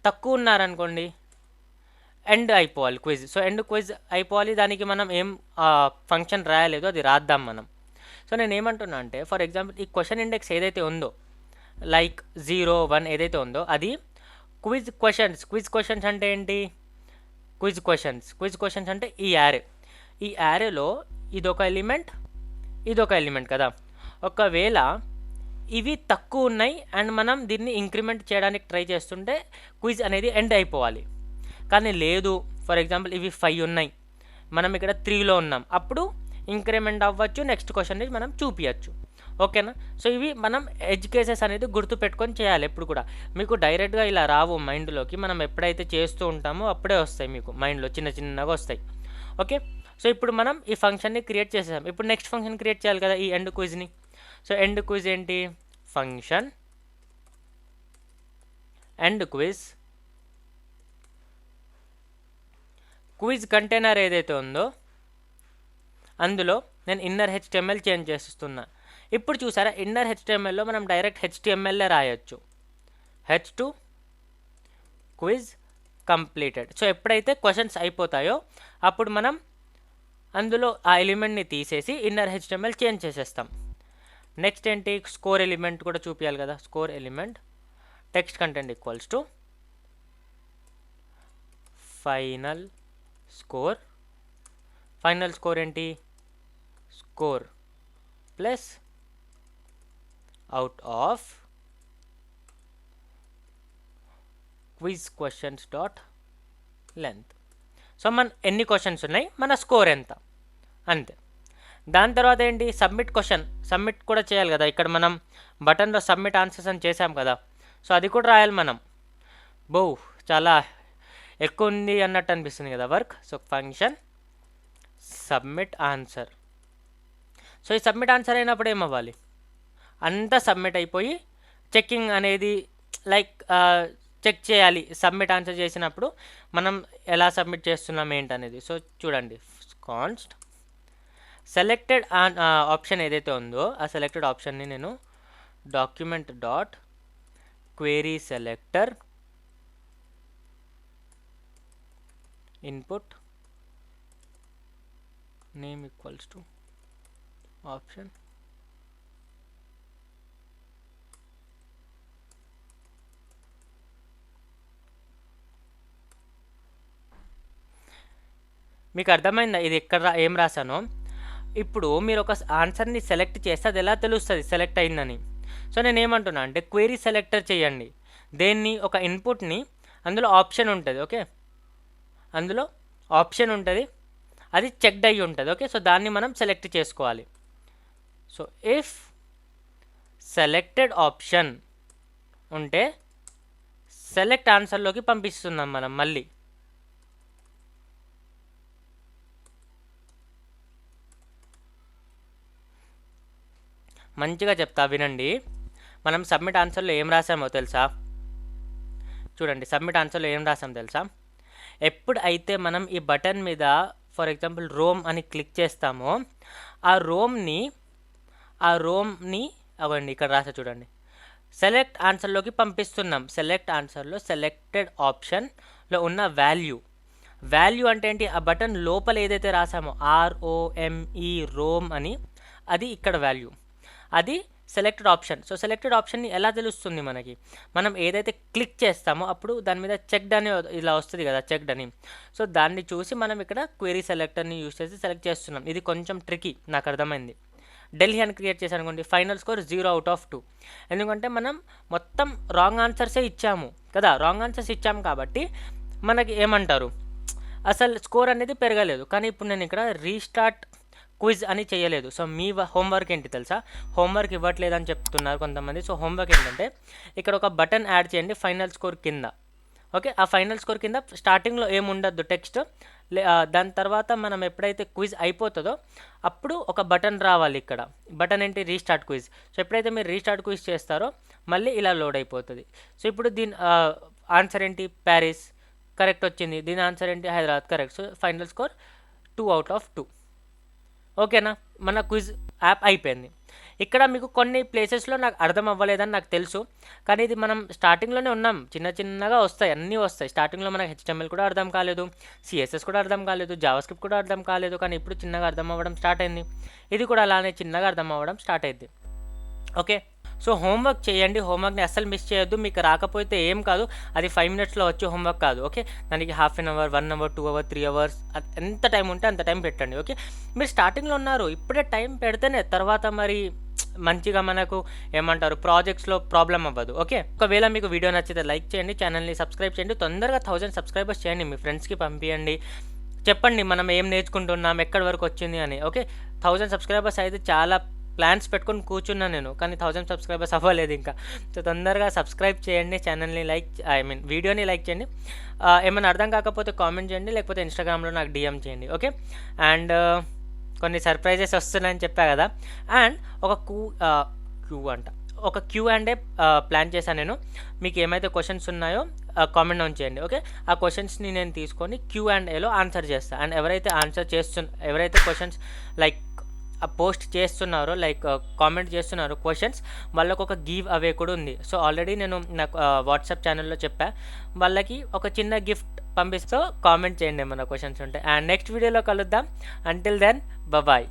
తక్కువ ఉన్నారనుకోండి ఎండ్ అయిపోవాలి క్విజ్. సో ఎండ్ క్విజ్ అయిపోవాలి, దానికి మనం ఏం ఫంక్షన్ రాయలేదు అది రాద్దాం మనం. సో నేను ఏమంటున్నా అంటే ఫర్ ఎగ్జాంపుల్ ఈ క్వశ్చన్ ఇండెక్స్ ఏదైతే ఉందో లైక్ 0, 1 ఏదైతే ఉందో అది క్విజ్ క్వశ్చన్స్ అంటే ఏంటి, క్విజ్ క్వశ్చన్స్ అంటే ఈ యారేలో ఇదొక ఎలిమెంట్ కదా. ఒకవేళ ఇవి తక్కువ ఉన్నాయి అండ్ మనం దీన్ని ఇంక్రిమెంట్ చేయడానికి ట్రై చేస్తుంటే క్విజ్ అనేది ఎండ్ అయిపోవాలి. కానీ లేదు, ఫర్ ఎగ్జాంపుల్ ఇవి 5 ఉన్నాయి, మనం ఇక్కడ 3లో ఉన్నాం, అప్పుడు ఇంక్రిమెంట్ అవ్వచ్చు, నెక్స్ట్ క్వశ్చన్ మనం చూపించచ్చు. ఓకేనా. సో ఇవి మనం ఎడ్జ్ కేసెస్ అనేది గుర్తు పెట్టుకొని చేయాలి ఎప్పుడు కూడా. మీకు డైరెక్ట్గా ఇలా రావు మైండ్లోకి, మనం ఎప్పుడైతే చేస్తూ ఉంటామో అప్పుడే వస్తాయి మీకు మైండ్లో, చిన్నగా వస్తాయి. ఓకే, సో ఇప్పుడు మనం ఈ ఫంక్షన్ని క్రియేట్ చేసేసాం. ఇప్పుడు నెక్స్ట్ ఫంక్షన్ క్రియేట్ చేయాలి కదా ఈ ఎండ్ క్విజ్ని. సో ఎండ్ క్విజ్ ఏంటి, ఫంక్షన్ ఎండ్ క్విజ్ కంటైనర్ ఏదైతే ఉందో అందులో నేను ఇన్నర్ HTML చేంజ్ చేస్తున్నా. ఇప్పుడు చూసారా, ఇన్నర్ HTMLలో మనం డైరెక్ట్ HTMLే రాయొచ్చు, H2 క్విజ్ కంప్లీటెడ్. సో ఎప్పుడైతే క్వశ్చన్స్ అయిపోతాయో అప్పుడు మనం అందులో ఆ ఎలిమెంట్ని తీసేసి ఇన్నర్ HTML చేంజ్ చేసేస్తాం. నెక్స్ట్ ఏంటి, స్కోర్ ఎలిమెంట్ కూడా చూపించాలి కదా. Score element text content equals to final score ఏంటి, score plus out of quiz questions dot length. So మన ఎన్ని క్వశ్చన్స్ ఉన్నాయి, మన స్కోర్ ఎంత, అంతే. దాని తర్వాత ఏంటి, సబ్మిట్ కూడా చేయాలి కదా. ఇక్కడ మనం బటన్లో సబ్మిట్ ఆన్సర్స్ అని చేసాం కదా, సో అది కూడా రాయాలి మనం. చాలా ఎక్కువ ఉంది అన్నట్టు అనిపిస్తుంది కదా work. So function submit answer. So ఈ సబ్మిట్ ఆన్సర్ అయినప్పుడు ఏమవ్వాలి, అంతా సబ్మిట్ అయిపోయి చెక్కింగ్ అనేది లైక్ చెక్ చేయాలి. సబ్మిట్ ఆన్సర్ చేసినప్పుడు మనం ఎలా సబ్మిట్ చేస్తున్నాం ఏంటనేది. సో చూడండి, కాన్స్ట్ సెలెక్టెడ్ ఆప్షన్ ఏదైతే ఉందో ఆ సెలెక్టెడ్ ఆప్షన్ని నేను document dot query selector input name equals to option మీకు అర్థమైందా ఇది ఎక్కడ ఏం రాశానో? ఇప్పుడు మీరు ఒక ఆన్సర్ని సెలెక్ట్ చేస్తే అది ఎలా తెలుస్తుంది సెలెక్ట్ అయిందని? సో నేను ఏమంటున్నా అంటే క్వెరీ సెలెక్టర్ చేయండి. దేన్ని? ఒక ఇన్పుట్ని, అందులో ఆప్షన్ ఉంటుంది. ఓకే, అందులో ఆప్షన్ ఉంటుంది, అది చెక్డ్ అయ్యి ఉంటుంది. ఓకే, సో దాన్ని మనం సెలెక్ట్ చేసుకోవాలి. సో ఇఫ్ సెలెక్టెడ్ ఆప్షన్ ఉంటే సెలెక్ట్ ఆన్సర్లోకి పంపిస్తున్నాం మనం. మళ్ళీ మంచిగా చెప్తా వినండి. మనం సబ్మిట్ ఆన్సర్లో ఏం రాసామో తెలుసా? చూడండి, సబ్మిట్ ఆన్సర్లో ఏం రాసామో తెలుసా? ఎప్పుడైతే మనం ఈ బటన్ మీద ఫర్ ఎగ్జాంపుల్ రోమ్ అని క్లిక్ చేస్తామో ఆ రోమ్ని అవ్వండి ఇక్కడ రాసా చూడండి, సెలెక్ట్ ఆన్సర్లోకి పంపిస్తున్నాం. సెలెక్ట్ ఆన్సర్లో సెలెక్టెడ్ ఆప్షన్లో ఉన్న వాల్యూ అంటే ఏంటి? ఆ బటన్ లోపల ఏదైతే రాసామో ROME రోమ్ అని, అది ఇక్కడ వాల్యూ, అది సెలెక్టెడ్ ఆప్షన్. సో సెలెక్టెడ్ ఆప్షన్ని ఎలా తెలుస్తుంది మనకి? మనం ఏదైతే క్లిక్ చేస్తామో అప్పుడు దాని మీద చెక్డ్ అని ఇలా వస్తుంది కదా, చెక్డ్ అని. సో దాన్ని చూసి మనం ఇక్కడ క్వెరీ సెలెక్టర్ని యూస్ చేసి సెలెక్ట్ చేస్తున్నాం. ఇది కొంచెం ట్రికీ, నాకు అర్థమైంది. ఢిల్లీ అని క్రియేట్ చేశాను అనుకోండి, ఫైనల్ స్కోర్ 0/2. ఎందుకంటే మనం మొత్తం రాంగ్ ఆన్సర్సే ఇచ్చాము కదా, రాంగ్ ఆన్సర్స్ ఇచ్చాము కాబట్టి మనకి ఏమంటారు, అసలు స్కోర్ అనేది పెరగలేదు. కానీ ఇప్పుడు నేను ఇక్కడ రీస్టార్ట్ క్విజ్ అని చేయలేదు. సో మీ హోంవర్క్ ఏంటి తెలుసా? హోంవర్క్ ఇవ్వట్లేదని చెప్తున్నారు కొంతమంది. సో హోంవర్క్ ఏంటంటే ఇక్కడ ఒక బటన్ యాడ్ చేయండి ఫైనల్ స్కోర్ కింద. ఓకే, ఆ ఫైనల్ స్కోర్ కింద స్టార్టింగ్లో ఏముండద్దు టెక్స్ట్. దాని తర్వాత మనం ఎప్పుడైతే క్విజ్ అయిపోతుందో అప్పుడు ఒక బటన్ రావాలి. ఇక్కడ బటన్ ఏంటి? Restart quiz. సో ఎప్పుడైతే మీరు రీస్టార్ట్ క్విజ్ చేస్తారో మళ్ళీ ఇలా లోడ్ అయిపోతుంది. సో ఇప్పుడు దీని ఆన్సర్ ఏంటి? ప్యారిస్, కరెక్ట్ వచ్చింది. దీని ఆన్సర్ ఏంటి? Hyderabad, correct. So final score 2/2. ఓకేనా, మన క్విజ్ యాప్ అయిపోయింది. ఇక్కడ మీకు కొన్ని ప్లేసెస్లో నాకు అర్థం అవ్వలేదని నాకు తెలుసు, కానీ ఇది మనం స్టార్టింగ్లోనే ఉన్నాం. చిన్నగా వస్తాయి, అన్నీ వస్తాయి. స్టార్టింగ్లో మనకు HTML కూడా అర్థం కాలేదు, CSS కూడా అర్థం కాలేదు, జావాస్క్రిప్ట్ కూడా అర్థం కాలేదు. కానీ ఇప్పుడు చిన్నగా అర్థం అవ్వడం స్టార్ట్ అయింది. ఇది కూడా అలానే చిన్నగా అర్థం అవ్వడం స్టార్ట్ అయింది. ఓకే, సో హోంవర్క్ చేయండి. హోంవర్క్ని అస్సలు మిస్ చేయొద్దు. మీకు రాకపోతే ఏం కాదు, అది 5 మినిట్స్లో వచ్చే హోంవర్క్ కాదు. ఓకే, దానికి ½ an hour, 1 hour, 2 hours, 3 hours ఎంత టైం ఉంటే అంత టైం పెట్టండి. ఓకే, మీరు స్టార్టింగ్లో ఉన్నారు, ఇప్పుడే టైం పెడితేనే తర్వాత మరి మంచిగా మనకు ఏమంటారు ప్రాజెక్ట్స్లో ప్రాబ్లం అవ్వదు. ఓకే, ఒకవేళ మీకు వీడియో నచ్చితే లైక్ చేయండి, ఛానల్ని సబ్స్క్రైబ్ చేయండి, తొందరగా 1000 సబ్స్క్రైబర్స్ చేయండి, మీ ఫ్రెండ్స్కి పంపించండి, చెప్పండి మనం ఏం నేర్చుకుంటున్నాం, ఎక్కడి వరకు వచ్చింది అని. ఓకే, 1000 సబ్స్క్రైబర్స్ అయితే చాలా ప్లాన్స్ పెట్టుకొని కూర్చున్నాను నేను, కానీ 1000 సబ్స్క్రైబర్స్ అవ్వలేదు ఇంకా. సో తొందరగా సబ్స్క్రైబ్ చేయండి, ఛానల్ని వీడియోని లైక్ చేయండి. ఏమైనా అర్థం కాకపోతే కామెంట్ చేయండి, లేకపోతే ఇన్స్టాగ్రామ్లో నాకు DM చేయండి. ఓకే, అండ్ కొన్ని సర్ప్రైజెస్ వస్తున్నాయని చెప్పా కదా. అండ్ ఒక Q&A ప్లాన్ చేశాను నేను. మీకు ఏమైతే క్వశ్చన్స్ ఉన్నాయో కామెంట్ డౌన్ చేయండి. ఓకే, ఆ క్వశ్చన్స్ని నేను తీసుకొని Q&Aలో ఆన్సర్ చేస్తాను. అండ్ ఎవరైతే క్వశ్చన్స్ లైక్ పోస్ట్ చేస్తున్నారో, లైక్ కామెంట్ చేస్తున్నారో క్వశ్చన్స్, వాళ్ళకు ఒక గివ్ అవే కూడా ఉంది. సో ఆల్రెడీ నేను నాకు వాట్సాప్ ఛానల్లో చెప్పా, వాళ్ళకి ఒక చిన్న గిఫ్ట్ పంపిస్తూ కామెంట్ చేయండి ఏమైనా క్వశ్చన్స్ ఉంటాయి. అండ్ నెక్స్ట్ వీడియోలో కలుద్దాం. Until then bye.